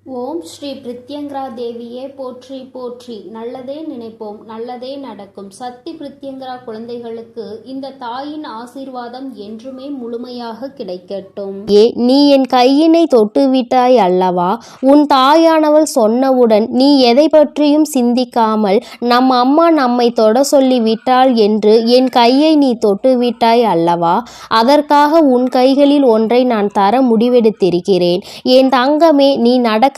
ஓம் ஸ்ரீ பிரித்யங்கரா தேவியே போற்றி போற்றி. நல்லதே நினைப்போம், நல்லதே நடக்கும். சக்தி பிரித்யங்கரா குழந்தைகளுக்கு இந்த தாயின் ஆசீர்வாதம் என்றுமே முழுமையாக கிடைக்கட்டும். நீ என் கையினை தொட்டுவிட்டாய் அல்லவா? உன் தாயானவள் சொன்னவுடன் நீ எதை பற்றியும் சிந்திக்காமல் நம் அம்மா நம்மை தொட சொல்லி விட்டாள் என்று என் கையை நீ தொட்டுவிட்டாய் அல்லவா? அதற்காக உன் கைகளில் ஒன்றை நான் தர முடிவெடுத்திருக்கிறேன். என் தங்கமே, நீ நடக்காது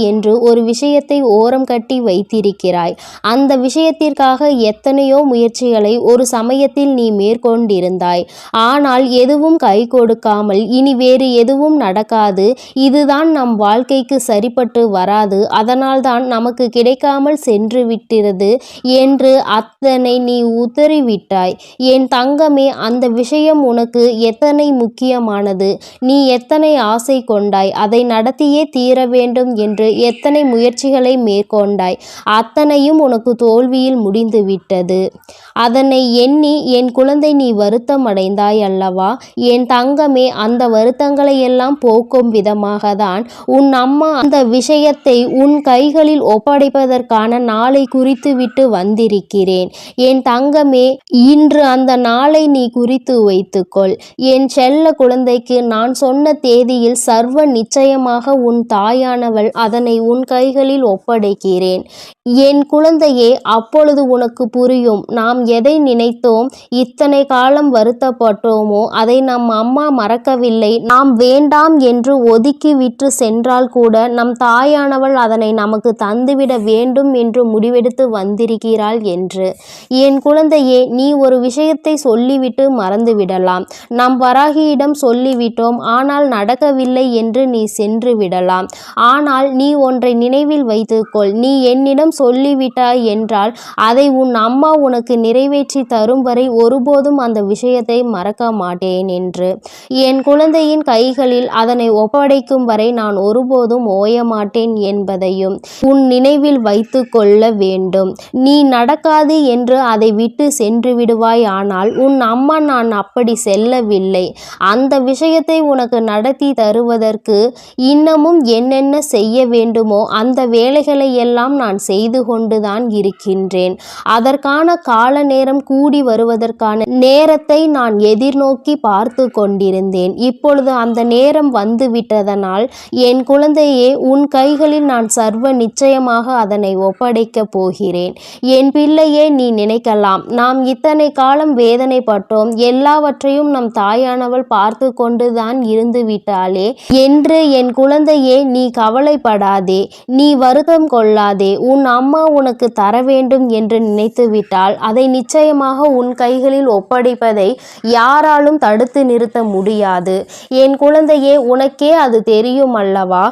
என்று ஒரு விஷயத்தை ஓரம் கட்டி வைத்திருக்கிறாய். அந்த விஷயத்திற்காக எத்தனையோ முயற்சிகளை ஒரு சமயத்தில் நீ மேற்கொண்டிருந்தாய். ஆனால் எதுவும் கை கொடுக்காமல் இனி வேறு எதுவும் நடக்காது, இதுதான் நம் வாழ்க்கைக்கு சரிப்பட்டு வராது, அதனால்தான் நமக்கு கிடைக்காமல் சென்று விட்டிருது என்று அத்தனை நீ உதறிவிட்டாய். என் தங்கமே, அந்த விஷயம் உனக்கு எத்தனை முக்கியமானது, நீ எத்தனை ஆசை கொண்டாய், அதை நடத்தியே தீர வேண்டும் என்று எத்தனை முயற்சிகளை மேற்கொண்டாய், அத்தனையும் உனக்கு தோல்வியில் முடிந்துவிட்டது. அதனை எண்ணி என் குழந்தை நீ வருத்தம் அடைந்தாய் அல்லவா? என் தங்கமே, அந்த வருத்தங்களை எல்லாம் போக்கும் விதமாக தான் உன் அம்மா அந்த விஷயத்தை உன் கைகளில் ஒப்படைப்பதற்கான நாளை குறித்துவிட்டு வந்திருக்கிறேன். என் தங்கமே, இன்று அந்த நாளை நீ குறித்து வைத்துக்கொள். என் செல்ல குழந்தைக்கு நான் சொன்ன தேதியில் சர்வ நிச்சயமாக உன் தாயானவள் அதனை உன் கைகளில் ஒப்படைக்கிறேன். என் குழந்தையே, அப்பொழுது உனக்கு புரியும், நாம் எதை நினைத்தோம், இத்தனை காலம் வருத்தப்பட்டோமோ அதை நம் அம்மா மறக்கவில்லை. நாம் வேண்டாம் என்று ஒதுக்கி விட்டு சென்றால் கூட நம் தாயானவள் அதனை நமக்கு தந்துவிட வேண்டும் என்று முடிவெடுத்து வந்திருக்கிறாள் என்று. என் குழந்தையே, நீ ஒரு விஷயத்தை சொல்லிவிட்டு மறந்துவிடலாம். நம் வராகியிடம் சொல்லிவிட்டோம், ஆனால் நடக்கவில்லை என்று நீ சென்று விடலாம். ஆனால் நீ ஒன்றை நினைவில் வைத்துக்கொள், நீ என்னிடம் சொல்லிவிட்டாய் என்றால் அதை உன் அம்மா உனக்கு நிறைவேற்றி தரும் வரை ஒருபோதும் அந்த விஷயத்தை மறக்க மாட்டேன் என்று. என் குழந்தையின் கைகளில் அதனை ஒப்படைக்கும் வரை நான் ஒருபோதும் ஓய மாட்டேன் என்பதையும் உன் நினைவில் வைத்து கொள்ள வேண்டும். நீ நடக்காது என்று அதை விட்டு சென்று விடுவாய். ஆனால் உன் அம்மா நான் அப்படி செல்லவில்லை. அந்த விஷயத்தை உனக்கு நடத்தி தருவதற்கு இன்னமும் என்னென்ன செய்ய வேண்டுமோ அந்த வேலைகளை எல்லாம் நான் செய்து கொண்டுதான் இருக்கின்றேன். அதற்கான கால நேரம் கூடி வருவதற்கான நேரத்தை நான் எதிர்நோக்கி பார்த்து கொண்டிருந்தேன். இப்பொழுது அந்த நேரம் வந்துவிட்டதனால் என் குழந்தையே, உன் கைகளில் நான் சர்வ நிச்சயமாக அதனை ஒப்படைக்கப் போகிறேன். என் பிள்ளையே, நீ நினைக்கலாம், நாம் இத்தனை காலம் வேதனைப்பட்டோம், எல்லாவற்றையும் நம் தாயானவள் பார்த்து கொண்டுதான் இருந்து விட்டாளே என்று. என் குழந்தையே, நீ கவலைப்படாதே, நீ வருத்தம் கொள்ளாதே. உன் அம்மா உனக்கு தர வேண்டும் என்று நினைத்துவிட்டால் அதை நிச்சயமாக உன் கைகளில் ஒப்படைப்பதை யாராலும் தடுத்து நிறுத்த முடியாது. என் குழந்தையே, உனக்கே அது தெரியும் அல்லவா?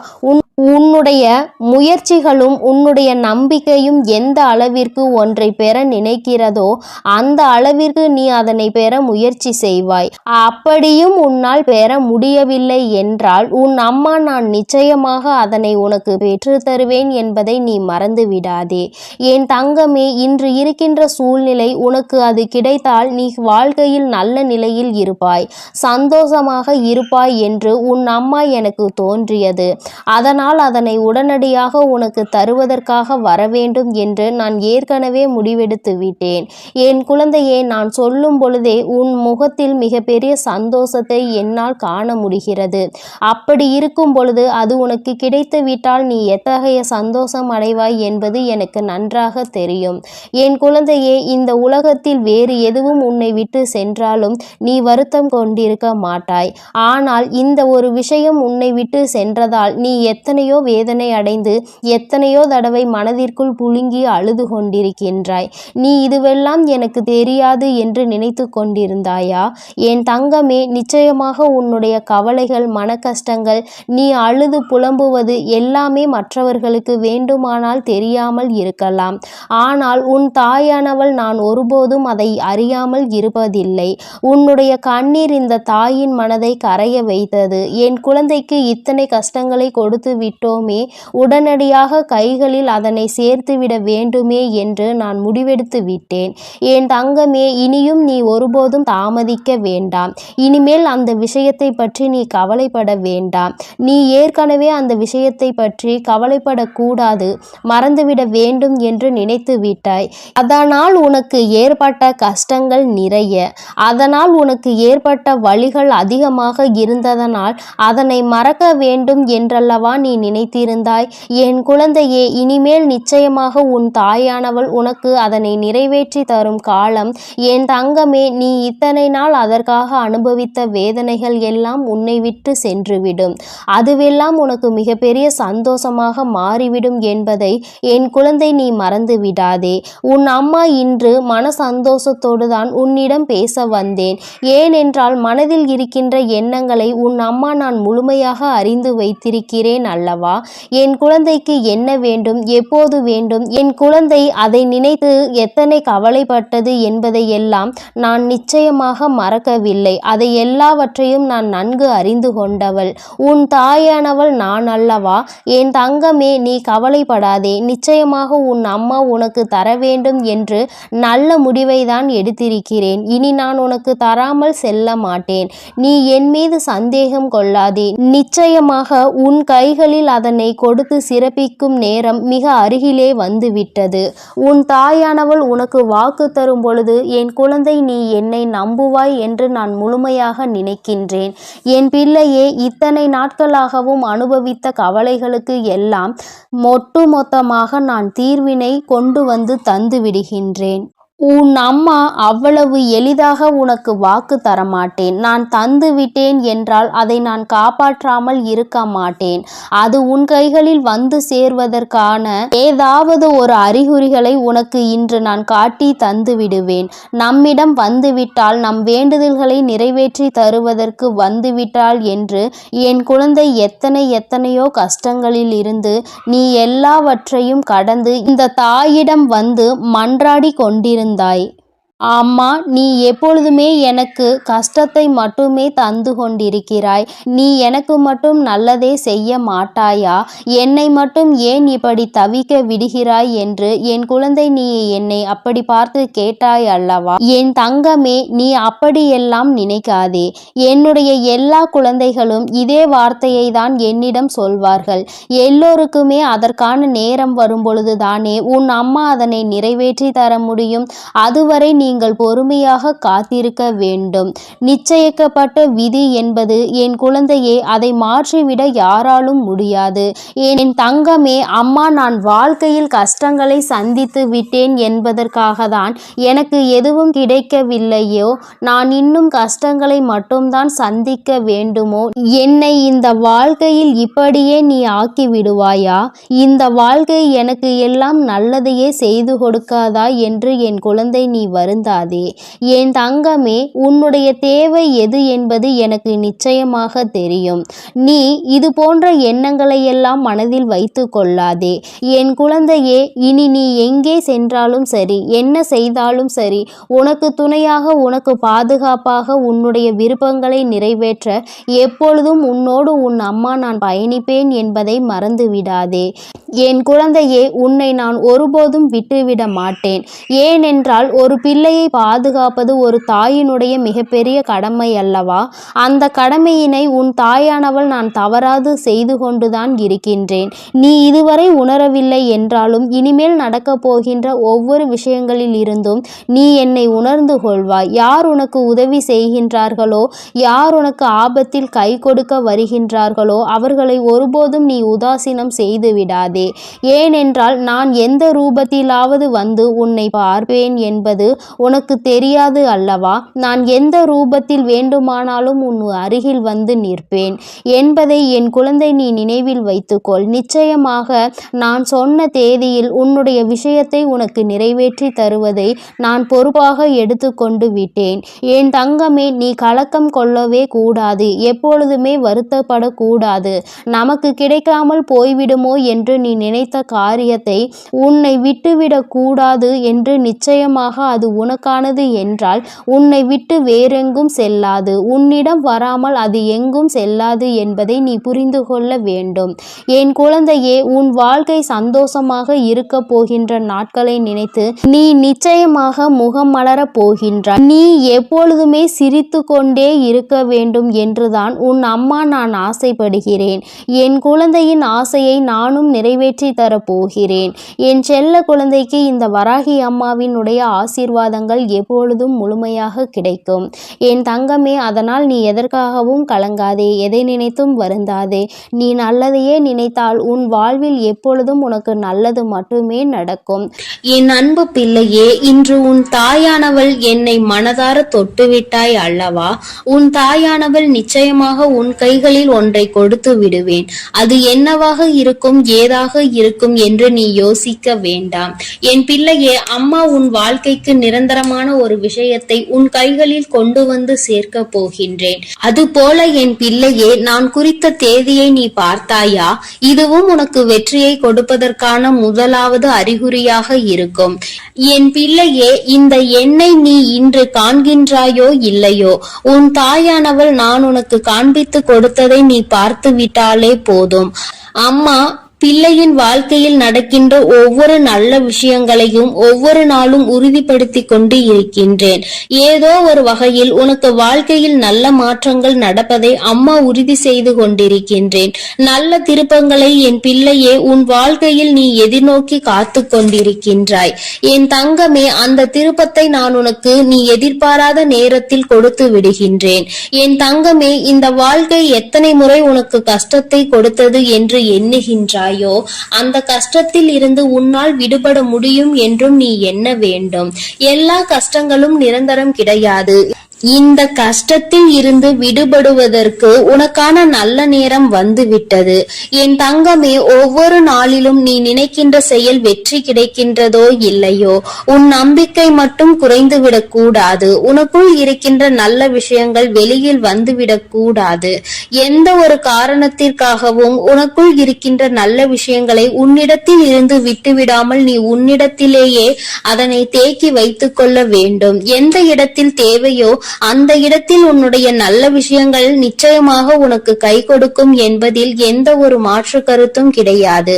உன்னுடைய முயற்சிகளும் உன்னுடைய நம்பிக்கையும் எந்த அளவிற்கு ஒன்றை பெற நினைக்கிறதோ அந்த அளவிற்கு நீ அதனை பெற முயற்சி செய்வாய். அப்படியும் உன்னால் பெற முடியவில்லை என்றால் உன் அம்மா நான் நிச்சயமாக அதனை உனக்கு பெற்று தருவேன் என்பதை நீ மறந்து விடாதே. என் தங்கமே, இன்று இருக்கின்ற சூழ்நிலை உனக்கு அது கிடைத்தால் நீ வாழ்க்கையில் நல்ல நிலையில் இருப்பாய், சந்தோஷமாக இருப்பாய் என்று உன் அம்மா எனக்கு தோன்றியது. அதனால் அதனை உடனடியாக உனக்கு தருவதற்காக வரவேண்டும் என்று நான் ஏற்கனவே முடிவெடுத்து விட்டேன். என் குழந்தையே, நான் சொல்லும் பொழுதே உன் முகத்தில் மிகப்பெரிய சந்தோஷத்தை என்னால் காண முடிகிறது. அப்படி இருக்கும் பொழுது அது உனக்கு கிடைத்து விட்டால் நீ எத்தகைய சந்தோஷம் அடைவாய் என்பது எனக்கு நன்றாக தெரியும். என் குழந்தையே, இந்த உலகத்தில் வேறு எதுவும் உன்னை விட்டு சென்றாலும் நீ வருத்தம் கொண்டிருக்க மாட்டாய். ஆனால் இந்த ஒரு விஷயம் உன்னை விட்டு சென்றதால் நீ எத்தனையோ வேதனை அடைந்து எத்தனையோ தடவை மனதிற்குள் புழுங்கி அழுது கொண்டிருக்கின்றாய். நீ இதுவெல்லாம் எனக்கு தெரியாது என்று நினைத்து கொண்டிருந்தாயா? என் தங்கமே, நிச்சயமாக உன்னுடைய கவலைகள், மன கஷ்டங்கள், நீ அழுது புலம்புவது எல்லாமே மற்றவர்களுக்கு வேண்டுமானால் தெரியாமல் இருக்கலாம். ஆனால் உன் தாயானவள் நான் ஒருபோதும் அதை அறியாமல் இருப்பதில்லை. உன்னுடைய கண்ணீர் இந்த தாயின் மனதை கரைய வைத்தது. என் குழந்தைக்கு இத்தனை கஷ்டங்களை கொடுத்து விட்டோமே, உடனடியாக கைகளில் அதனை சேர்த்துவிட வேண்டுமே என்று நான் முடிவெடுத்து விட்டேன். என் தங்கமே, இனியும் நீ ஒருபோதும் தாமதிக்க வேண்டாம். இனிமேல் அந்த விஷயத்தை பற்றி நீ கவலைப்பட வேண்டாம். நீ ஏற்கனவே அந்த விஷயத்தை பற்றி கவலைப்படக்கூடாது, மறந்துவிட வேண்டும் என்று நினைத்து விட்டாய். அதனால் உனக்கு ஏற்பட்ட கஷ்டங்கள் நிறைய, அதனால் உனக்கு ஏற்பட்ட வலிகள் அதிகமாக இருந்ததனால் அதனை மறக்க வேண்டும் என்றல்லவா நீ நினைத்திருந்தாய். என் குழந்தையே, இனிமேல் நிச்சயமாக உன் தாயானவள் உனக்கு அதனை நிறைவேற்றி தரும் காலம். என் தங்கமே, நீ இத்தனை நாள் அதற்காக அனுபவித்த வேதனைகள் எல்லாம் உன்னை விட்டு சென்றுவிடும். அதுவெல்லாம் உனக்கு மிகப்பெரிய சந்தோஷமாக மாறிவிடும் என்பதை என் குழந்தை நீ மறந்து விடாதே. உன் அம்மா இன்று மன சந்தோஷத்தோடு தான் உன்னிடம் பேச வந்தேன். ஏனென்றால் மனதில் இருக்கின்ற எண்ணங்களை உன் அம்மா நான் முழுமையாக அறிந்து வைத்திருக்கிறேன் அல்லவா. என் குழந்தைக்கு என்ன வேண்டும், எப்போது வேண்டும், என் குழந்தை அதை நினைத்து எத்தனை கவலைப்பட்டது என்பதையெல்லாம் நான் நிச்சயமாக மறக்கவில்லை. அதை எல்லாவற்றையும் நான் நன்கு அறிந்து கொண்டவள். உன் தாயானவள் நான் அல்லவா. என் தங்கமே, நீ கவலைப்படாதே. நிச்சயமாக உன் அம்மா உனக்கு தர வேண்டும் என்று நல்ல முடிவை தான் எடுத்திருக்கிறேன். இனி நான் உனக்கு தராமல் செல்ல மாட்டேன். நீ என் மீது சந்தேகம் கொள்ளாதே. நிச்சயமாக உன் கைகளில் அதனை கொடுத்து சிறப்பிக்கும் நேரம் மிக அருகிலே வந்துவிட்டது. உன் தாயானவள் உனக்கு வாக்கு தரும் பொழுது, என் குழந்தை, நீ என்னை நம்புவாய் என்று நான் முழுமையாக நினைக்கின்றேன். என் பிள்ளையே, இத்தனை நாட்களாகவும் அனுபவித்த கவலைகளுக்கு எல்லாம் ஒட்டுமொத்தமாக நான் தீர்வினை கொண்டு வந்து தந்து விடுகின்றேன். உன் அம்மா அவ்வளவு எளிதாக உனக்கு வாக்கு தரமாட்டேன். நான் தந்து விட்டேன் என்றால் அதை நான் காப்பாற்றாமல் இருக்க மாட்டேன். அது உன் கைகளில் வந்து சேர்வதற்கான ஏதாவது ஒரு அறிகுறிகளை உனக்கு இன்று நான் காட்டி தந்து விடுவேன். நம்மிடம் வந்துவிட்டால், நம் வேண்டுதல்களை நிறைவேற்றி தருவதற்கு வந்துவிட்டாள் என்று என் குழந்தை எத்தனையோ கஷ்டங்களில் இருந்து நீ எல்லாவற்றையும் கடந்து இந்த தாயிடம் வந்து மன்றாடி கொண்டிருந்தாய். அம்மா, நீ எப்பொழுதுமே எனக்கு கஷ்டத்தை மட்டுமே தந்து கொண்டிருக்கிறாய். நீ எனக்கு மட்டும் நல்லதே செய்ய மாட்டாயா? என்னை மட்டும் ஏன் இப்படி தவிக்க விடுகிறாய் என்று என் குழந்தை நீ என்னை அப்படி பார்த்து கேட்டாய் அல்லவா. என் தங்கமே, நீ அப்படியெல்லாம் நினைக்காதே. என்னுடைய எல்லா குழந்தைகளும் இதே வார்த்தையை தான் என்னிடம் சொல்வார்கள். எல்லோருக்குமே அதற்கான நேரம் வரும்பொழுது தானே உன் அம்மா அதனை நிறைவேற்றி தர முடியும். அதுவரை நீங்கள் பொறுமையாக காத்திருக்க வேண்டும். நிச்சயிக்கப்பட்ட விதி என்பது என் குழந்தையே, அதை மாற்றிவிட யாராலும் முடியாது. என் தங்கமே, அம்மா நான் வாழ்க்கையில் கஷ்டங்களை சந்தித்து விட்டேன் என்பதற்காக தான் எனக்கு எதுவும் கிடைக்கவில்லையோ, நான் இன்னும் கஷ்டங்களை மட்டும்தான் சந்திக்க வேண்டுமோ? என்னை இந்த வாழ்க்கையில் இப்படியே நீ ஆக்கி விடுவாயா? இந்த வாழ்க்கை எனக்கு எல்லாம் நல்லதையே செய்து கொடுக்காதா என்று என் குழந்தை நீ வருந்தாதே. என் தங்கமே, உன்னுடைய தேவை எது என்பது எனக்கு நிச்சயமாக தெரியும். நீ இது போன்ற எண்ணங்களை எல்லாம் மனதில் வைத்து கொள்ளாதே. என் குழந்தையே, இனி நீ எங்கே சென்றாலும் சரி, என்ன செய்தாலும் சரி, உனக்கு துணையாக, உனக்கு பாதுகாப்பாக, உன்னுடைய விருப்பங்களை நிறைவேற்ற எப்பொழுதும் உன்னோடு உன் அம்மா நான் பயணிப்பேன் என்பதை மறந்து விடாதே. என் குழந்தையே, உன்னை நான் ஒருபோதும் விட்டுவிட மாட்டேன். ஏனென்றால் ஒரு பிள்ளையை பாதுகாப்பது ஒரு தாயினுடைய மிகப்பெரிய கடமை அல்லவா. அந்த கடமையினை உன் தாயானவள் நான் தவறாது செய்து கொண்டுதான் இருக்கின்றேன். நீ இதுவரை உணரவில்லை என்றாலும் இனிமேல் நடக்கப் போகின்ற ஒவ்வொரு விஷயங்களில் இருந்தும் நீ என்னை உணர்ந்து கொள்வாய். யார் உனக்கு உதவி செய்கின்றார்களோ, யார் உனக்கு ஆபத்தில் கை கொடுக்க வருகின்றார்களோ அவர்களை ஒருபோதும் நீ உதாசீனம் செய்து விடாதே. ஏனென்றால் நான் எந்த ரூபத்திலாவது வந்து உன்னை பார்ப்பேன் என்பது உனக்கு தெரியாது அல்லவா. நான் எந்த ரூபத்தில் வேண்டுமானாலும் உன் அருகில் வந்து நிற்பேன் என்பதை என் குழந்தை நீ நினைவில் வைத்துக்கொள். நிச்சயமாக நான் சொன்ன தேதியில் உன்னுடைய விஷயத்தை உனக்கு நிறைவேற்றி தருவதை நான் பொறுப்பாக எடுத்துக்கொண்டு விட்டேன். என் தங்கமே, நீ கலக்கம் கொள்ளவே கூடாது. எப்பொழுதுமே வருத்தப்படக்கூடாது. நமக்கு கிடைக்காமல் போய்விடுமோ என்று நீ நினைத்த காரியத்தை உன்னை விட்டுவிடக் கூடாது என்று நிச்சயமாக அது உனக்கானது என்றால் உன்னை விட்டு வேறெங்கும் செல்லாது, உன்னிடம் வராமல் அது எங்கும் செல்லாது என்பதை நீ புரிந்து கொள்ள வேண்டும். என் குழந்தையே, உன் வாழ்க்கை சந்தோஷமாக இருக்க போகின்ற நாட்களை நினைத்து நீ நிச்சயமாக முகம் மலரப் போகின்றாய். நீ எப்பொழுதுமே சிரித்து கொண்டே இருக்க வேண்டும் என்றுதான் உன் அம்மா நான் ஆசைப்படுகிறேன். என் குழந்தையின் ஆசையை நானும் நிறைவேற்றி தரப்போகிறேன். என் செல்ல குழந்தைக்கு இந்த வராகி அம்மாவினுடைய ஆசீர்வாதங்கள் எப்பொழுதும் முழுமையாக கிடைக்கும். என் தங்கமே, அதனால் நீ எதற்காகவும் கலங்காதே, எதை நினைத்தும் வருந்தாதே. நீ நல்லதையே நினைத்தால் உன் வாழ்வில் எப்பொழுதும் உனக்கு நல்லது மட்டுமே நடக்கும். என் அன்பு பிள்ளையே, இன்று உன் தாயானவள் என்னை மனதார தொட்டுவிட்டாய் அல்லவா? உன் தாயானவள் நிச்சயமாக உன் கைகளில் ஒன்றை கொடுத்து விடுவேன். அது என்னவாக இருக்கும், ஏதாக இருக்கும் என்று நீ யோசிக்க வேண்டாம். என் பிள்ளையே, அம்மா உன் வாழ்க்கைக்கு நிரந்தரமான ஒரு விஷயத்தை உன் கைகளில் கொண்டு வந்து சேர்க்க போகின்றேன். அதுபோல என் பிள்ளையே, நான் குறித்த தேதியை நீ பார்த்தாயா? இதுவும் உனக்கு வெற்றியை கொடுப்பதற்கான முதலாவது அறிகுறியாக இருக்கும். என் பிள்ளையே, இந்த எண்ணை நீ இன்று காண்கின்றாயோ இல்லையோ, உன் தாயானவள் நான் உனக்கு காண்பித்து கொடுத்ததை நீ பார்த்து விட்டாலே போதும். அம்மா பிள்ளையின் வாழ்க்கையில் நடக்கின்ற ஒவ்வொரு நல்ல விஷயங்களையும் ஒவ்வொரு நாளும் உறுதிப்படுத்தி கொண்டு இருக்கின்றேன். ஏதோ ஒரு வகையில் உனக்கு வாழ்க்கையில் நல்ல மாற்றங்கள் நடப்பதை அம்மா உறுதி செய்து கொண்டிருக்கின்றேன். நல்ல திருப்பங்களை என் பிள்ளையே உன் வாழ்க்கையில் நீ எதிர்நோக்கி காத்து கொண்டிருக்கின்றாய். என் தங்கமே, அந்த திருப்பத்தை நான் உனக்கு நீ எதிர்பாராத நேரத்தில் கொடுத்து விடுகின்றேன். என் தங்கமே, இந்த வாழ்க்கை எத்தனை முறை உனக்கு கஷ்டத்தை கொடுத்தது என்று எண்ணுகின்றாய், அந்த கஷ்டத்தில் இருந்து உன்னால் விடுபட முடியும் என்றும் நீ எண்ண வேண்டும். எல்லா கஷ்டங்களும் நிரந்தரம் கிடையாது. இந்த கஷ்டத்தில் இருந்து விடுபடுவதற்கு உனக்கான நல்ல நேரம் வந்துவிட்டது. என் தங்கமே, ஒவ்வொரு நாளிலும் நீ நினைக்கின்ற செயல் வெற்றி கிடைக்கின்றதோ இல்லையோ, உன் நம்பிக்கை மட்டும் குறைந்துவிடக் கூடாது. உனக்குள் இருக்கின்ற நல்ல விஷயங்கள் வெளியில் வந்துவிடக் கூடாது. எந்த ஒரு காரணத்திற்காகவும் உனக்குள் இருக்கின்ற நல்ல விஷயங்களை உன்னிடத்தில் இருந்து விட்டுவிடாமல் நீ உன்னிடத்திலேயே அதனை தேக்கி வைத்துக் கொள்ள வேண்டும். எந்த இடத்தில் தேவையோ அந்த இடத்தில் உன்னுடைய நல்ல விஷயங்கள் நிச்சயமாக உனக்கு கை கொடுக்கும் என்பதில் எந்த ஒரு மாற்று கருத்தும் கிடையாது.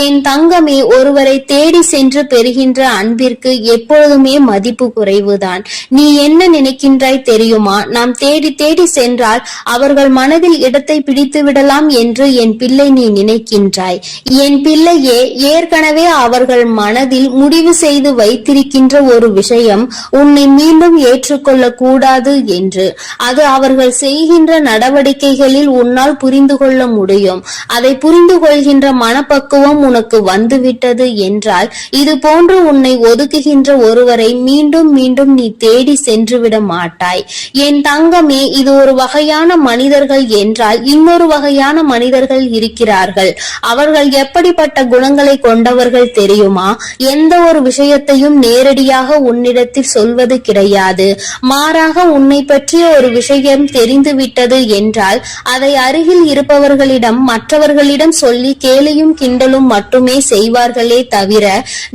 என் தங்கமே, ஒருவரை தேடி சென்று பெறுகின்ற அன்பிற்கு எப்பொழுதுமே மதிப்பு குறைவுதான். நீ என்ன நினைக்கின்றாய் தெரியுமா? நாம் தேடி தேடி சென்றால் அவர்கள் மனதில் இடத்தை பிடித்து விடலாம் என்று என் பிள்ளை நீ நினைக்கின்றாய். என் பிள்ளையே, ஏற்கனவே அவர்கள் மனதில் முடிவு செய்து வைத்திருக்கின்ற ஒரு விஷயம் உன்னை மீண்டும் ஏற்றுக்கொள்ள கூடாது என்று. அது அவர்கள் செய்கின்ற நடவடிக்கைகளில் உன்னால் புரிந்து கொள்ள முடியும். அதை புரிந்து கொள்கின்ற மனப்பக்குவம் உனக்கு வந்துவிட்டது என்றால் இது போன்று உன்னை ஒதுக்குகின்ற ஒருவரை மீண்டும் மீண்டும் நீ தேடி சென்று விட மாட்டாய். என் தங்கமே, இது ஒரு வகையான மனிதர்கள் என்றால் இன்னொரு வகையான மனிதர்கள் இருக்கிறார்கள். அவர்கள் எப்படிப்பட்ட குணங்களை கொண்டவர்கள் தெரியுமா? எந்த ஒரு விஷயத்தையும் நேரடியாக உன்னிடத்தில் சொல்வது கிடையாது. மாறாக உன்னை பற்றிய ஒரு விஷயம் தெரிந்துவிட்டது என்றால் அதை அருகில் இருப்பவர்களிடம் மற்றவர்களிடம் சொல்லி கேலியும் கிண்டலும் மட்டுமே செய்வார்களே தவிர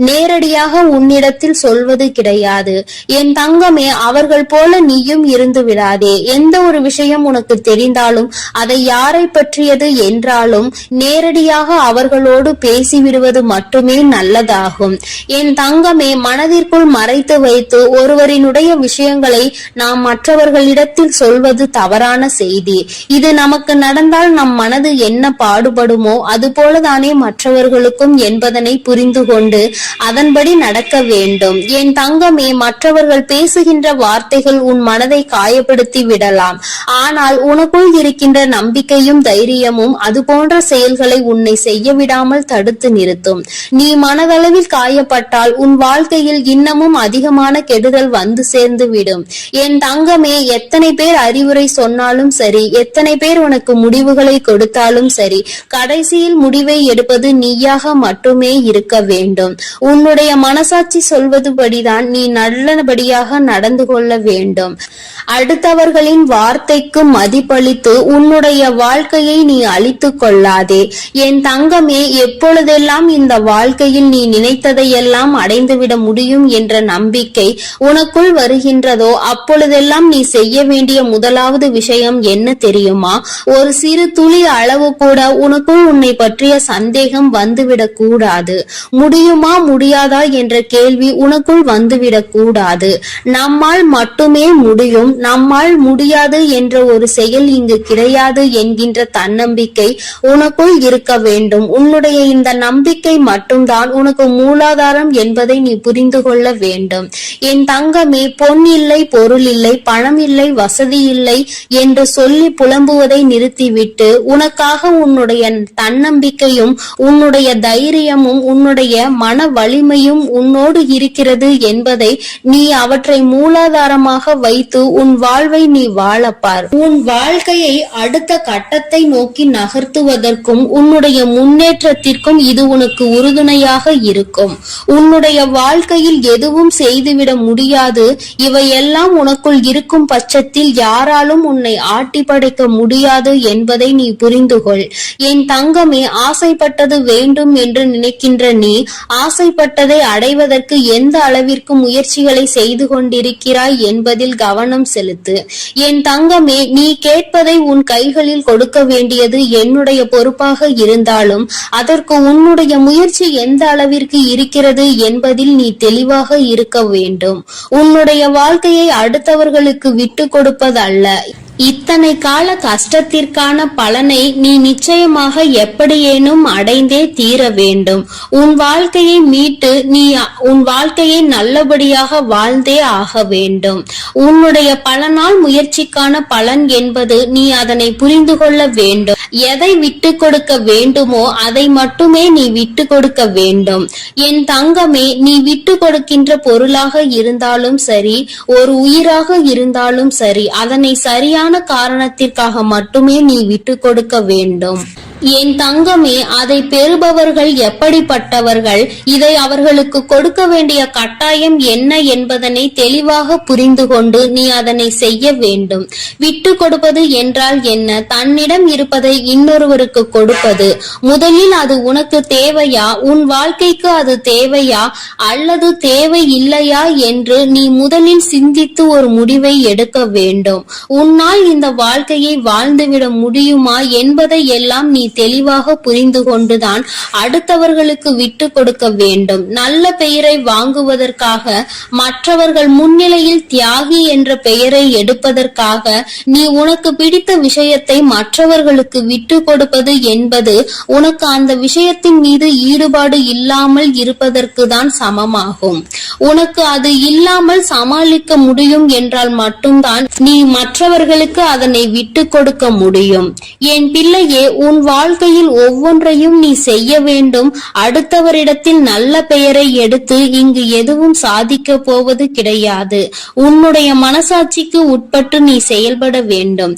நேரடியாக உன்னிடத்தில் சொல்வது கிடையாது. என் தங்கமே, அவர்கள் போல நீயும் இருந்து விடாதே. எந்த ஒரு விஷயம் உனக்கு தெரிந்தாலும் அதை யாரை பற்றியது என்றாலும் நேரடியாக அவர்களோடு பேசிவிடுவது மட்டுமே நல்லதாகும். என் தங்கமே, மனதிற்குள் மறைத்து வைத்து ஒருவரினுடைய விஷயங்களை நாம் மற்றவர்களிடத்தில் சொல்வது தவறான செய்தி. இது நமக்கு நடந்தால் நம் மனது என்ன பாடுபடுமோ அதுபோலதானே மற்றவர்களுக்கும் என்பதனை புரிந்து கொண்டு அதன்படி நடக்க வேண்டும். என் தங்கமே, மற்றவர்கள் பேசுகின்ற வார்த்தைகள் உன் மனதை காயப்படுத்தி விடலாம். ஆனால் உனக்குள் இருக்கின்ற நம்பிக்கையும் தைரியமும் அது போன்ற செயல்களை உன்னை செய்ய விடாமல் தடுத்து நிறுத்தும். நீ மனதளவில் காயப்பட்டால் உன் வாழ்க்கையில் இன்னமும் அதிகமான கெடுதல் வந்து சேர்ந்து விடும். என் தங்கமே, எத்தனை பேர் அறிவுரை சொன்னாலும் சரி, எத்தனை பேர் உனக்கு முடிவுகளை கொடுத்தாலும் சரி, கடைசியில் முடிவை எடுப்பது நீயாக மட்டுமே இருக்க வேண்டும். உன்னுடைய மனசாட்சி சொல்வதுபடிதான் நீ நல்லபடியாக நடந்து கொள்ள வேண்டும். அடுத்தவர்களின் வார்த்தைக்கு மதிப்பளித்து உன்னுடைய வாழ்க்கையை நீ அழித்துக் கொள்ளாதே. என் தங்கமே, எப்பொழுதெல்லாம் இந்த வாழ்க்கையில் நீ நினைத்ததையெல்லாம் அடைந்துவிட முடியும் என்ற நம்பிக்கை உனக்குள் வருகின்றதோ அப்பொழுதெல்லாம் நீ செய்ய வேண்டிய முதலாவது விஷயம் என்ன தெரியுமா? ஒரு சிறு துளி அளவு கூட உனக்குள் உன்னை பற்றிய சந்தேகம் வந்துவிடக் கூடாது. முடியுமா முடியாதா என்ற கேள்வி உனக்குள் வந்துவிடக் கூடாது. நம்மால் மட்டுமே முடியும், நம்மால் முடியாது என்ற ஒரு செயல் இங்கு கிடையாது என்கின்ற தன்னம்பிக்கை உனக்குள் இருக்க வேண்டும். உன்னுடைய இந்த நம்பிக்கை மட்டும்தான் உனக்கு மூலாதாரம் என்பதை நீ புரிந்து கொள்ள வேண்டும். என் தங்கமே, பொன் இல்லை, பொருள் இல்லை, பணம் இல்லை, வசதி இல்லை என்று சொல்லி புலம்புவதை நிறுத்திவிட்டு உனக்காக உன்னுடைய தன்னம்பிக்கையும் உன்னுடைய தைரியமும் உன்னுடைய மன வலிமையும் உன்னோடு இருக்கிறது என்பதை நீ அவற்றை மூலாதாரமாக வைத்து உன் வாழ்வை நீ வாழப்பார். உன் வாழ்க்கையை அடுத்த கட்டத்தை நோக்கி நகர்த்துவதற்கும் உன்னுடைய முன்னேற்றத்திற்கும் இது உனக்கு உறுதுணையாக இருக்கும். உன்னுடைய வாழ்க்கையில் எதுவும் செய்துவிட முடியாது, இவையெல்லாம் உனக்குள் இருக்கும் பட்சத்தில் யாராலும் உன்னை ஆட்டி படைக்க முடியாது என்பதை நீ புரிந்துகொள். என் தங்கமே, ஆசைப்பட்டது வேண்டும் என்று நினைக்கின்ற நீ ஆசைப்பட்டதை அடைவதற்கு எந்த அளவிற்கு முயற்சிகளை செய்து கொண்டிருக்கிறாய் என்பதில் கவனம் செலுத்து. என் தங்கமே, நீ கேட்பதை உன் கைகளில் கொடுக்க வேண்டியது என்னுடைய பொறுப்பாக இருந்தாலும் அதற்கு உன்னுடைய முயற்சி எந்த அளவிற்கு இருக்கிறது என்பதில் நீ தெளிவாக இருக்க வேண்டும். உன்னுடைய வாழ்க்கையை அடுத்தவர்களுக்கு விட்டு கொடுப்பதல்ல. இத்தனை கால கஷ்டத்திற்கான பலனை நீ நிச்சயமாக எப்படியேனும் அடைந்தே தீர வேண்டும். உன் வாழ்க்கையை மீட்டு நீ உன் வாழ்க்கையை நல்லபடியாக வாழ்ந்தே ஆக வேண்டும். உன்னுடைய பல நாள் முயற்சிக்கான பலன் என்பது நீ அதனை புரிந்து கொள்ள வேண்டும். எதை விட்டு கொடுக்க வேண்டுமோ அதை மட்டுமே நீ விட்டு கொடுக்க வேண்டும். என் தங்கமே, நீ விட்டு கொடுக்கின்ற பொருளாக இருந்தாலும் சரி, ஒரு உயிராக இருந்தாலும் சரி, அதனை சரியான காரணத்திற்காக மட்டுமே நீ விட்டு கொடுக்க வேண்டும். என் தங்கமே, அதை பெறுபவர்கள் எப்படிப்பட்டவர்கள், இதை அவர்களுக்கு கொடுக்க வேண்டிய கட்டாயம் என்ன என்பதனை தெளிவாக புரிந்து கொண்டு நீ அதனை செய்ய வேண்டும். விட்டு கொடுப்பது என்றால் என்ன? தன்னிடம் இருப்பதை இன்னொருவருக்கு கொடுப்பது. முதலில் அது உனக்கு தேவையா, உன் வாழ்க்கைக்கு அது தேவையா அல்லது தேவை இல்லையா என்று நீ முதலில் சிந்தித்து ஒரு முடிவை எடுக்க வேண்டும். உன்னால் இந்த வாழ்க்கையை வாழ்ந்துவிட முடியுமா என்பதை எல்லாம் நீ தெளிவாக புரிந்து கொண்டுதான் அடுத்தவர்களுக்கு விட்டு கொடுக்க வேண்டும். நல்ல பெயரை வாங்குவதற்காக, மற்றவர்கள் முன்னிலையில் தியாகி என்ற பெயரை எடுப்பதற்காக நீ உனக்கு பிடித்த விஷயத்தை மற்றவர்களுக்கு விட்டு கொடுப்பது என்பது உனக்கு அந்த விஷயத்தின் மீது ஈடுபாடு இல்லாமல் இருப்பதற்கு தான் சமமாகும். உனக்கு அது இல்லாமல் சமாளிக்க முடியும் என்றால் மட்டும்தான் நீ மற்றவர்களுக்கு அதனை விட்டு கொடுக்க முடியும். என் பிள்ளையே, உன் வாழ்க்கையில் ஒவ்வொன்றையும் நீ செய்ய வேண்டும். அடுத்தவரிடத்தில் நல்ல பெயரை எடுத்து இங்கு எதுவும் சாதிக்க போவது கிடையாது. உன்னுடைய மனசாட்சிக்கு உட்பட்டு நீ செயல்பட வேண்டும்.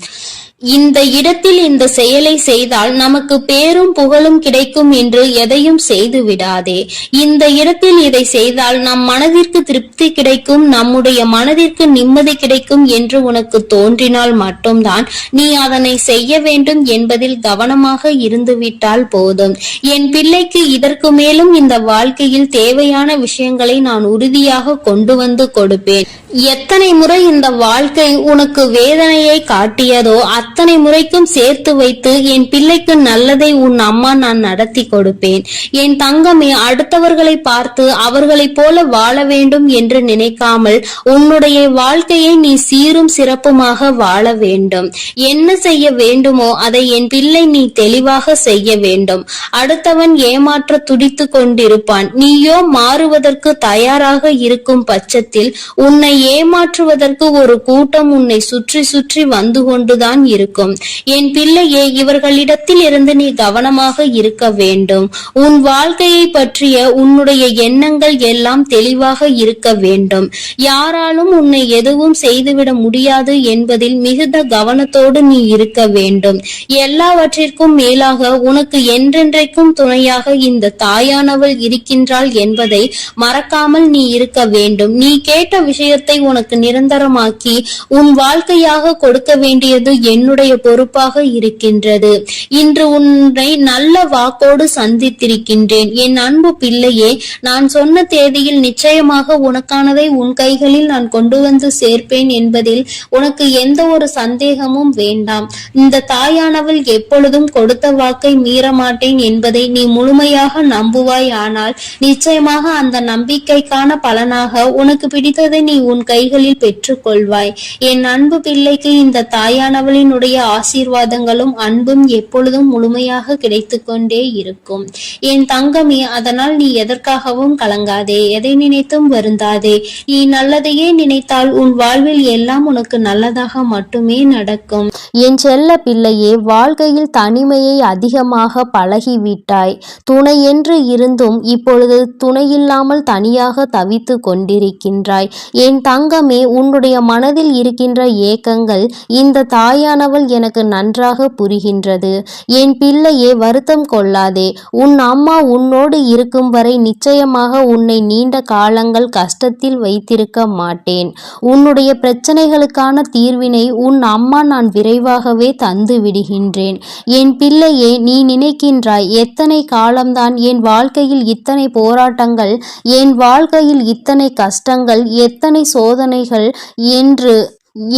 இந்த இடத்தில் இந்த செயலை செய்தால் நமக்கு பேரும் புகழும் கிடைக்கும் என்று எதையும் செய்து விடாதே. இந்த இடத்தில் இதை செய்தால் நம் மனதிற்கு திருப்தி கிடைக்கும், நம்முடைய மனதிற்கு நிம்மதி கிடைக்கும் என்று உனக்கு தோன்றினால் மட்டும்தான் நீ அதனை செய்ய வேண்டும் என்பதில் கவனமாக இருந்துவிட்டால் போதும். என் பிள்ளைக்கு இதற்கு மேலும் இந்த வாழ்க்கையில் தேவையான விஷயங்களை நான் உறுதியாக கொண்டு வந்து கொடுப்பேன். எத்தனை முறை இந்த வாழ்க்கை உனக்கு வேதனையை காட்டியதோ அத்தனை முறைக்கும் சேர்த்து வைத்து என் பிள்ளைக்கு நல்லதை உன் அம்மா நான் நடத்தி கொடுப்பேன். என் தங்கமே, அடுத்தவர்களை பார்த்து அவர்களைப் போல வாழ வேண்டும் என்று நினைக்காமல் உன்னுடைய வாழ்க்கையை நீ சீரும் சிறப்புமாக வாழ வேண்டும். என்ன செய்ய வேண்டுமோ அதை என் பிள்ளை நீ தெளிவாக செய்ய வேண்டும். அடுத்தவன் ஏமாற்ற துடித்து கொண்டிருப்பான். நீயோ மாறுவதற்கு தயாராக இருக்கும் பட்சத்தில் உன்னை ஏமாற்றுவதற்கு ஒரு கூட்டம் உன்னை சுற்றி சுற்றி வந்து கொண்டுதான் இருக்கும். இருக்கும். என் பிள்ளையே, இவர்களிடத்தில் இருந்து நீ கவனமாக இருக்க வேண்டும். உன் வாழ்க்கையை பற்றிய உன்னுடைய எண்ணங்கள் எல்லாம் தெளிவாக இருக்க வேண்டும். யாராலும் உன்னை எதுவும் செய்துவிட முடியாது என்பதில் மிகுந்த கவனத்தோடு நீ இருக்க வேண்டும். எல்லாவற்றிற்கும் மேலாக உனக்கு என்றென்றைக்கும் துணையாக இந்த தாயானவள் இருக்கின்றாள் என்பதை மறக்காமல் நீ இருக்க வேண்டும். நீ கேட்ட விஷயத்தை உனக்கு நிரந்தரமாக்கி உன் வாழ்க்கையாக கொடுக்க வேண்டியது என்னுடைய பொறுப்பாக இருக்கின்றது. இன்று உன்னை நல்ல வாக்கோடு சந்தித்திருக்கின்றேன். என் அன்பு பிள்ளையே, நான் சொன்ன தேதியில் நிச்சயமாக உனக்கானதை உன் கைகளில் நான் கொண்டு வந்து சேர்ப்பேன் என்பதில் உனக்கு எந்த ஒரு சந்தேகமும் வேண்டாம். இந்த தாயானவள் எப்பொழுதும் கொடுத்த வாக்கை மீற மாட்டேன் என்பதை நீ முழுமையாக நம்புவாய். ஆனால் நிச்சயமாக அந்த நம்பிக்கைக்கான பலனாக உனக்கு பிடித்ததை நீ உன் கைகளில் பெற்றுக்கொள்வாய். என் அன்பு பிள்ளைக்கு இந்த தாயானவளினுடைய ஆசீர்வாதங்களும் அன்பும் எப்பொழுதும் முழுமையாக கிடைத்து கொண்டே இருக்கும். என் தங்கமே, அதனால் நீ எதற்காகவும் கலங்காதே, எதை நினைத்தும் வருந்தாதே. நீ நல்லதையே நினைத்தால் உன் வாழ்வில் எல்லாம் உனக்கு நல்லதாக மட்டுமே நடக்கும். என் செல்ல பிள்ளையே, வாழ்க்கையில் தனிமையை அதிகமாக பழகிவிட்டாய். துணை என்று இருந்தும் இப்பொழுது துணையில்லாமல் தனியாக தவித்து கொண்டிருக்கின்றாய். என் தங்கமே, உன்னுடைய மனதில் இருக்கின்ற ஏக்கங்கள் இந்த தாயானவள் எனக்கு நன்றாக புரிகின்றது. என் பிள்ளையே, வருத்தம் கொள்ளாதே. உன் அம்மா உன்னோடு இருக்கும் வரை நிச்சயமாக உன்னை நீண்ட காலங்கள் கஷ்டத்தில் வைத்திருக்க மாட்டேன். உன்னுடைய பிரச்சனைகளுக்கான தீர்வினை உன் அம்மா நான் விரைவாகவே தந்து விடுகின்றேன். என் பிள்ளையே, நீ நினைக்கின்றாய் எத்தனை காலம்தான் என் வாழ்க்கையில் இத்தனை போராட்டங்கள், என் வாழ்க்கையில் இத்தனை கஷ்டங்கள், எத்தனை சோதனைகள் என்று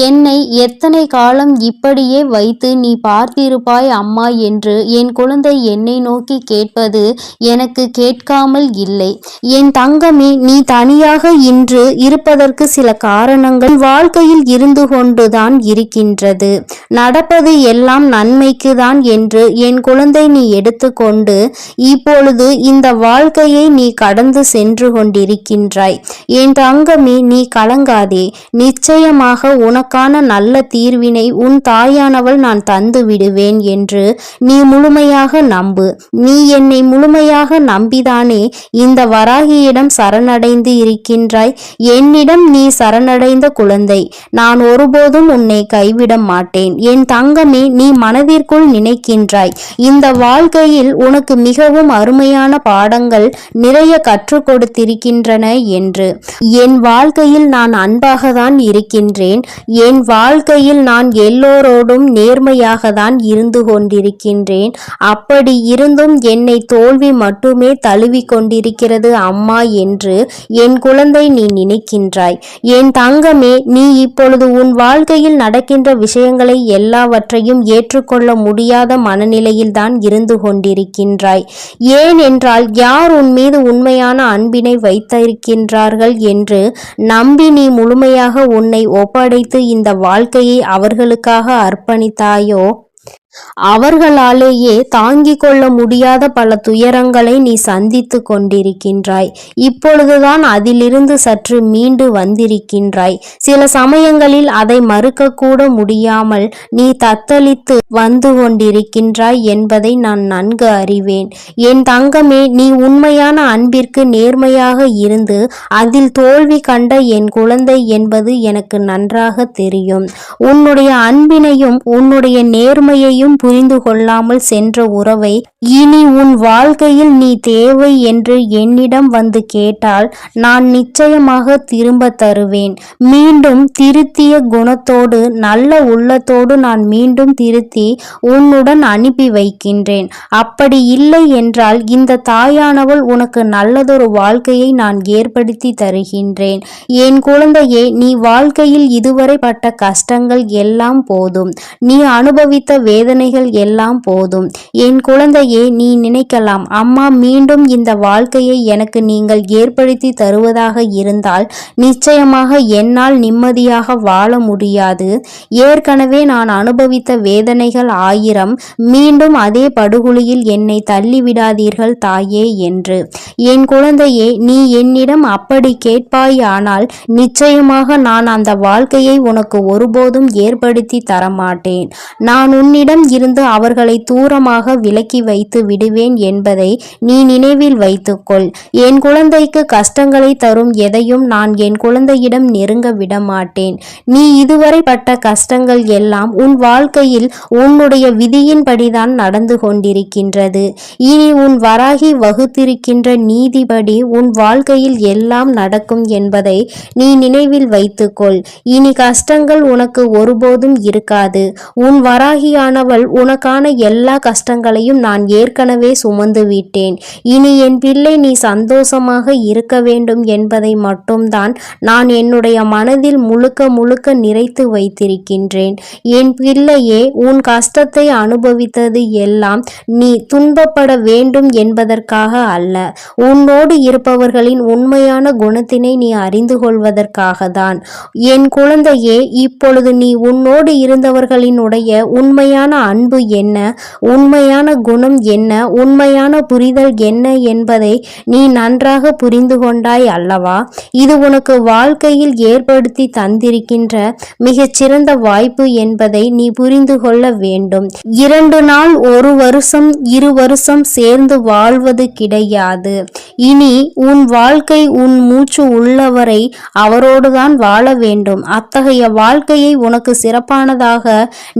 என்னை எத்தனை காலம் இப்படியே வைத்து நீ பார்த்திருப்பாய் அம்மா என்று என் குழந்தை என்னை நோக்கி கேட்பது எனக்கு கேட்காமல் இல்லை. என் தங்கமே, நீ தனியாக இன்று இருப்பதற்கு சில காரணங்கள் வாழ்க்கையில் இருந்து கொண்டுதான் இருக்கின்றது. நடப்பது எல்லாம் நன்மைக்கு தான் என்று என் குழந்தை நீ எடுத்துக்கொண்டு இப்பொழுது இந்த வாழ்க்கையை நீ கடந்து சென்று கொண்டிருக்கின்றாய். என் தங்கமே, நீ கலங்காதே. நிச்சயமாக உனக்கான நல்ல தீர்வினை உன் தாயானவள் நான் தந்து விடுவேன் என்று நீ முழுமையாக நம்பு. நீ என்னை முழுமையாக நம்பிதானே இந்த வராகியிடம் சரணடைந்து இருக்கின்றாய். என்னிடம் நீ சரணடைந்த குழந்தை, நான் ஒருபோதும் உன்னை கைவிட மாட்டேன். என் தங்கமே, நீ மனதிற்குள் நினைக்கின்றாய் இந்த வாழ்க்கையில் உனக்கு மிகவும் அருமையான பாடங்கள் நிறைய கற்றுக் கொடுத்திருக்கின்றன என்று. என் வாழ்க்கையில் நான் அன்பாக தான் இருக்கின்றேன். என் வாழ்க்கையில் நான் எல்லோரோடும் நேர்மையாக தான் இருந்து கொண்டிருக்கின்றேன். அப்படி இருந்தும் என்னை தோல்வி மட்டுமே தழுவி கொண்டிருக்கிறது அம்மா என்று என் குழந்தை நீ நினைக்கின்றாய். என் தங்கமே, நீ இப்பொழுது உன் வாழ்க்கையில் நடக்கின்ற விஷயங்களை எல்லாவற்றையும் ஏற்றுக்கொள்ள முடியாத மனநிலையில் தான் இருந்து கொண்டிருக்கின்றாய். ஏன் என்றால் யார் உன் மீது உண்மையான அன்பினை வைத்திருக்கின்றார்கள் என்று நம்பி நீ முழுமையாக உன்னை ஒப்படைத்து இந்த வாழ்க்கையை அவர்களுக்காக அர்ப்பணித்தாயோ, அவர்களாலேயே தாங்கிக் கொள்ள முடியாத பல துயரங்களை நீ சந்தித்து கொண்டிருக்கின்றாய். இப்பொழுதுதான் அதிலிருந்து சற்று மீண்டு வந்திருக்கின்றாய். சில சமயங்களில் அதை மறுக்க கூட முடியாமல் நீ தத்தளித்து வந்து கொண்டிருக்கின்றாய் என்பதை நான் நன்கு அறிவேன். என் தங்கமே, நீ உண்மையான அன்பிற்கு நேர்மையாக இருந்து அதில் தோல்வி கண்ட என் குழந்தை என்பது எனக்கு நன்றாக தெரியும். உன்னுடைய அன்பினையும் உன்னுடைய நேர்மையையும் புரிந்து கொள்ளாமல் சென்ற உறவை இனி உன் வாழ்க்கையில் நீ தேவை என்று என்னிடம் வந்து கேட்டால் நான் நிச்சயமாக திரும்ப தருவேன். மீண்டும் திருத்திய குணத்தோடு நல்ல உள்ளத்தோடு நான் மீண்டும் திருத்தி உன்னுடன் அனுப்பி வைக்கின்றேன். அப்படி இல்லை என்றால் இந்த தாயானவள் உனக்கு நல்லதொரு வாழ்க்கையை நான் ஏற்படுத்தி தருகின்றேன். என் குழந்தையே, நீ வாழ்க்கையில் இதுவரை பட்ட கஷ்டங்கள் எல்லாம் போதும். நீ அனுபவித்த வேதனை வேதனைகள் எல்லாம் போதும். என் குழந்தையே, நீ நினைக்கலாம், அம்மா மீண்டும் இந்த வாழ்க்கையை எனக்கு நீங்கள் ஏற்படுத்தி தருவதாக இருந்தால் நிச்சயமாக என்னால் நிம்மதியாக வாழ முடியாது. ஏற்கனவே நான் அனுபவித்த வேதனைகள் 1000. மீண்டும் அதே படுகொலியில் என்னை தள்ளிவிடாதீர்கள் தாயே என்று. என் குழந்தையே, நீ என்னிடம் அப்படி கேட்பாயானால் நிச்சயமாக நான் அந்த வாழ்க்கையை உனக்கு ஒருபோதும் ஏற்படுத்தி தரமாட்டேன். நான் உன்னிடம் இருந்து அவர்களை தூரமாக விலக்கி வைத்து விடுவேன் என்பதை நீ நினைவில் வைத்துக்கொள். என் குழந்தைக்கு கஷ்டங்களை தரும் எதையும் நான் என் குழந்தையிடம் நெருங்க விடமாட்டேன். நீ இதுவரை பட்ட கஷ்டங்கள் எல்லாம் உன் வாழ்க்கையில் உன்னுடைய விதியின்படிதான் நடந்து கொண்டிருக்கின்றது. இனி உன் வராகி வகுத்திருக்கின்ற நீதிபடி உன் வாழ்க்கையில் எல்லாம் நடக்கும் என்பதை நீ நினைவில் வைத்துக்கொள். இனி கஷ்டங்கள் உனக்கு ஒருபோதும் இருக்காது. உன் வராகியானவள் உனக்கான எல்லா கஷ்டங்களையும் நான் ஏற்கனவே சுமந்து விட்டேன். இனி என் பிள்ளை நீ சந்தோஷமாக இருக்க வேண்டும் என்பதை மட்டும்தான் நான் என்னுடைய மனதில் முழுக்க முழுக்க நிறைத்து வைத்திருக்கின்றேன். என் பிள்ளையே, உன் கஷ்டத்தை அனுபவித்தது எல்லாம் நீ துன்பப்பட வேண்டும் என்பதற்காக அல்ல, உன்னோடு இருப்பவர்களின் உண்மையான குணத்தினை நீ அறிந்து கொள்வதற்காக தான். என் குழந்தையே, இப்பொழுது நீ உன்னோடு இருந்தவர்களினுடைய உண்மையான அன்பு என்ன, உண்மையான குணம் என்ன, உண்மையான புரிதல் என்ன என்பதை நீ நன்றாக புரிந்து கொண்டாய் அல்லவா? இது உனக்கு வாழ்க்கையில் ஏற்படுத்தி தந்திருக்கின்ற மிகச்சிறந்த வாய்ப்பு என்பதை நீ புரிந்து கொள்ள வேண்டும். 2 நாள், 1 வருஷம், 2 வருஷம் சேர்ந்து வாழ்வது கிடையாது. இனி உன் வாழ்க்கை உன் மூச்சு உள்ளவரை அவரோடுதான் வாழ வேண்டும். அத்தகைய வாழ்க்கையை உனக்கு சிறப்பானதாக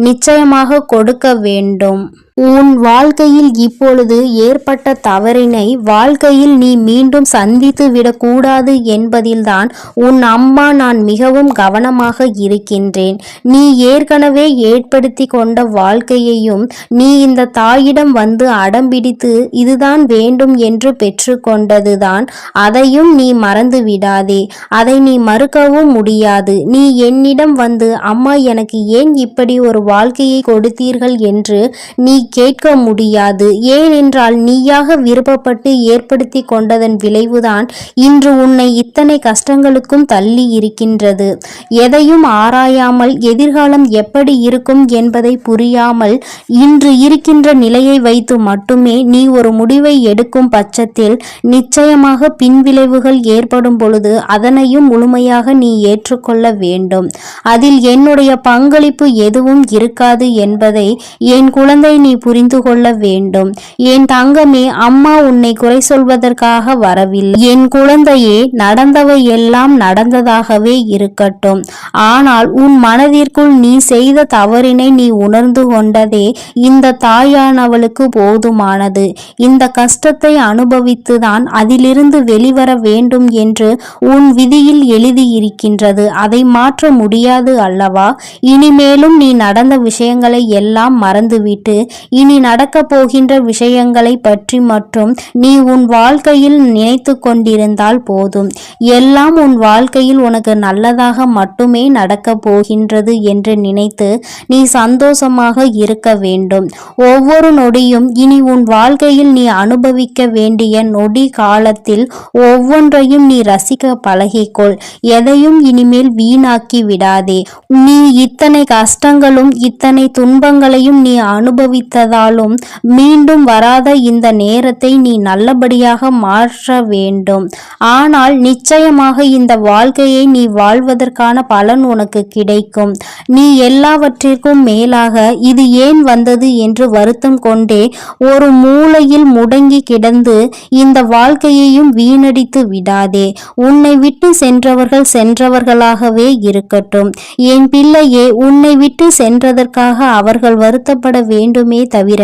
நிச்சயமாக கொடுக்க வேண்டும். உன் வாழ்க்கையில் இப்பொழுது ஏற்பட்ட தவறினை வாழ்க்கையில் நீ மீண்டும் சந்தித்து விடக்கூடாது என்பதில்தான் உன் அம்மா நான் மிகவும் கவனமாக இருக்கின்றேன். நீ ஏற்கனவே ஏற்படுத்தி கொண்ட வாழ்க்கையையும் நீ இந்த தாயிடம் வந்து அடம்பிடித்து இதுதான் வேண்டும் என்று பெற்று கொண்டதுதான். அதையும் நீ மறந்து விடாதே. அதை நீ மறுக்கவும் முடியாது. நீ என்னிடம் வந்து அம்மா எனக்கு ஏன் இப்படி ஒரு வாழ்க்கையை கொடுத்தீர்கள் என்று நீ கேட்க முடியாது. ஏனென்றால் நீயாக விருப்பப்பட்டு ஏற்படுத்தி கொண்டதன் விளைவுதான் இன்று உன்னை இத்தனை கஷ்டங்களுக்கும் தள்ளி இருக்கின்றது. எதையும் ஆராயாமல் எதிர்காலம் எப்படி இருக்கும் என்பதை புரியாமல் இன்று இருக்கின்ற நிலையை வைத்து மட்டுமே நீ ஒரு முடிவை எடுக்கும் பட்சத்தில் நிச்சயமாக பின்விளைவுகள் ஏற்படும் பொழுது அதனையும் முழுமையாக நீ ஏற்றுக்கொள்ள வேண்டும். அதில் என்னுடைய பங்களிப்பு எதுவும் இருக்காது என்பதை என் குழந்தை நீ புரிந்து கொள்ள வேண்டும். என் தங்கமே, அம்மா உன்னை குறை சொல்வதற்காக வரவில்லை. என் குழந்தையே, நடந்தவை எல்லாம் நடந்ததாகவே இருக்கட்டும். ஆனால் உன் மனதிற்குள் நீ செய்த தவறினை நீ உணர்ந்து கொண்டதே இந்த தாயானவளுக்கு போதுமானது. இந்த கஷ்டத்தை அனுபவித்துதான் அதிலிருந்து வெளிவர வேண்டும் என்று உன் விதியில் எழுதியிருக்கின்றது. அதை மாற்ற முடியாது அல்லவா? இனிமேலும் நீ நடந்த விஷயங்களை எல்லாம் மறந்துவிட்டு இனி நடக்கப் போகின்ற விஷயங்களை பற்றி மற்றும் நீ உன் வாழ்க்கையில் நினைத்து கொண்டிருந்தால் போதும். எல்லாம் உன் வாழ்க்கையில் உனக்கு நல்லதாக மட்டுமே நடக்கப் போகின்றது என்று நினைத்து நீ சந்தோஷமாக இருக்க வேண்டும். ஒவ்வொரு நொடியும் இனி உன் வாழ்க்கையில் நீ அனுபவிக்க வேண்டிய நொடி காலத்தில் ஒவ்வொன்றையும் நீ ரசிக்க பழகிக்கொள். எதையும் இனிமேல் வீணாக்கி விடாதே. நீ இத்தனை கஷ்டங்களும் இத்தனை துன்பங்களையும் நீ அனுபவித்ததாலும் மீண்டும் வராத இந்த நேரத்தை நீ நல்லபடியாக மாற்ற வேண்டும். ஆனால் நிச்சயமாக இந்த வாழ்க்கையை நீ வாழ்வதற்கான பலன் உனக்கு கிடைக்கும். நீ எல்லாவற்றிற்கும் மேலாக இது ஏன் வந்தது என்று வருத்தம் கொண்டே ஒரு மூலையில் முடங்கி கிடந்து இந்த வாழ்க்கையையும் வீணடித்து விடாதே. உன்னை விட்டு சென்றவர்கள் சென்றவர்களாகவே இருக்கட்டும். என் பிள்ளையே, உன்னை விட்டு சென்றதற்காக அவர்கள் வருத்தப்பட வேண்டுமே தவிர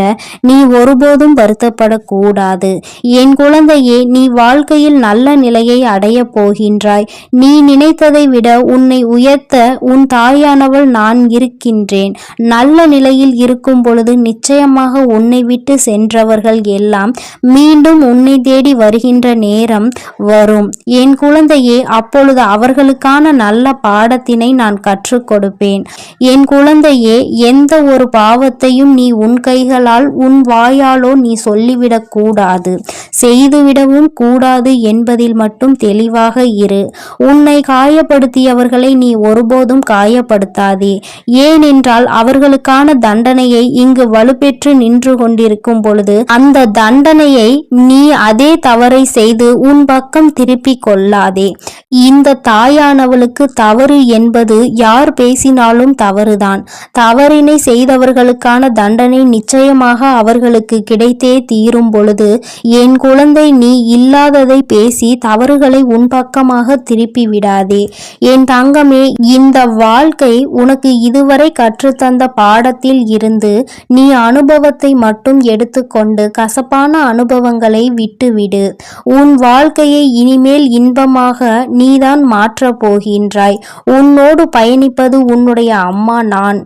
நீ ஒருபோதும் வருத்தப்படக்கூடாது. என் குழந்தையே, நீ வாழ்க்கையில் நல்ல நிலையை அடையப் போகின்றாய். நீ நினைத்ததை விட உன்னை உயர்த்த உன் தாயானவள் நான் இருக்கின்றேன். நல்ல நிலையில் இருக்கும் பொழுது நிச்சயமாக உன்னை விட்டு சென்றவர்கள் எல்லாம் மீண்டும் உன்னை தேடி வருகின்ற நேரம் வரும் என் குழந்தையே. அப்பொழுது அவர்களுக்கான நல்ல பாடத்தினை நான் கற்றுக் கொடுப்பேன். என் குழந்தையே, எந்த ஒரு பாவத்தையும் நீ உன் கைகளால் உன் வாயாலோ நீ சொல்லிவிடக் கூடாது, செய்துவிடவும் கூடாது என்பதில் மட்டும் தெளிவாக இரு. உன்னை காயப்படுத்தியவர்களை நீ ஒருபோதும் காயப்படுத்தாதே. ஏனென்றால் அவர்களுக்கான தண்டனையை இங்கு வலுப்பெற்று நின்று கொண்டிருக்கும் பொழுது அந்த தண்டனையை நீ அதே தவறை செய்து உன் பக்கம் திருப்பிக் கொள்ளாதே. இந்த தாயானவளுக்கு தவறு என்பது யார் பேசினாலும் தவறுதான். தவறினை செய்தவர்களுக்கான தண்டனை நிச்சயமாக அவர்களுக்கு கிடைத்தே தீரும் பொழுது என் குழந்தை, நீ இல்லாததை பேசி தவறுகளை உன் பக்கமாக திருப்பி விடாதே. என் தங்கமே, இந்த வாழ்க்கை உனக்கு இதுவரை கற்றுத்தந்த பாடத்தில் இருந்து நீ அனுபவத்தை மட்டும் எடுத்துக்கொண்டு கசப்பான அனுபவங்களை விட்டுவிடு. உன் வாழ்க்கையை இனிமேல் இன்பமாக நீதான் மாற்றப் போகின்றாய். உன்னோடு பயணிப்பது உன்னுடைய அம்மா நான்.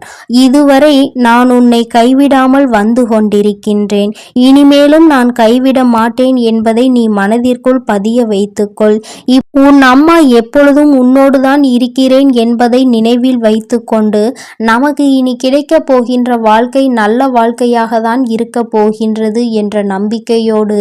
இதுவரை நான் உன்னை கைவிடாமல் வந்து கொண்டிருக்கின்றேன். இனிமேலும் நான் கைவிட மாட்டேன் என்பதை நீ மனதிற்குள் பதிய வைத்துக்கொள். உன் அம்மா எப்பொழுதும் உன்னோடுதான் இருக்கிறேன் என்பதை நினைவில் வைத்துக்கொண்டு நமக்கு இனி கிடைக்கப் போகின்ற வாழ்க்கை நல்ல வாழ்க்கையாக தான் இருக்க போகின்றது என்ற நம்பிக்கையோடு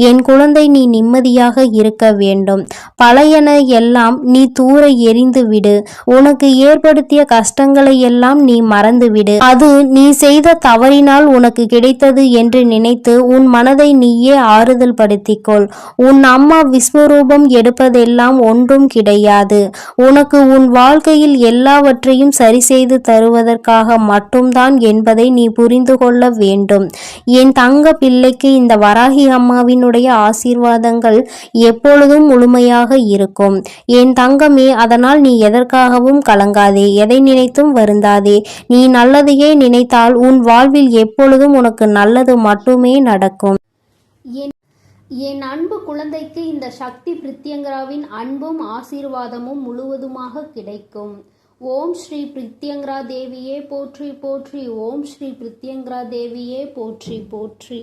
என் குழந்தை நீ நிம்மதியாக இருக்க வேண்டும். பழையன எல்லாம் நீ தூர எறிந்து விடு. உனக்கு ஏற்படுத்திய கஷ்டங்களை எல்லாம் நீ மறந்துவிடு. அது நீ செய்த தவறினால் உனக்கு கிடைத்தது என்று நினைத்து உன் மனதை நீயே ஆறுதல் படுத்திக்கொள். உன் அம்மா விஸ்வரூபம் எடுப்பதெல்லாம் ஒன்றும் கிடையாது. உனக்கு உன் வாழ்க்கையில் எல்லாவற்றையும் சரி செய்து தருவதற்காக மட்டும்தான் என்பதை நீ புரிந்து கொள்ள வேண்டும். என் தங்க பிள்ளைக்கு இந்த வராகி அம்மாவினுடைய ஆசீர்வாதங்கள் எப்பொழுதும் முழுமையாக இருக்கும் என் தங்கமே. அதனால் நீ எதற்காகவும் கலங்காதே, எதை நினைத்தும் வருந்தாதே. நீ நல்லதையே நினைத்தால் உன் வாழ்வில் எப்பொழுதும் உனக்கு நல்லது மட்டுமே நடக்கும். என் அன்பு குழந்தைக்கு இந்த சக்தி பிரித்யங்கராவின் அன்பும் ஆசீர்வாதமும் முழுவதுமாக கிடைக்கும். ஓம் ஸ்ரீ பிரித்யங்கரா தேவியே போற்றி போற்றி. ஓம் ஸ்ரீ பிரித்யங்கரா தேவியே போற்றி போற்றி.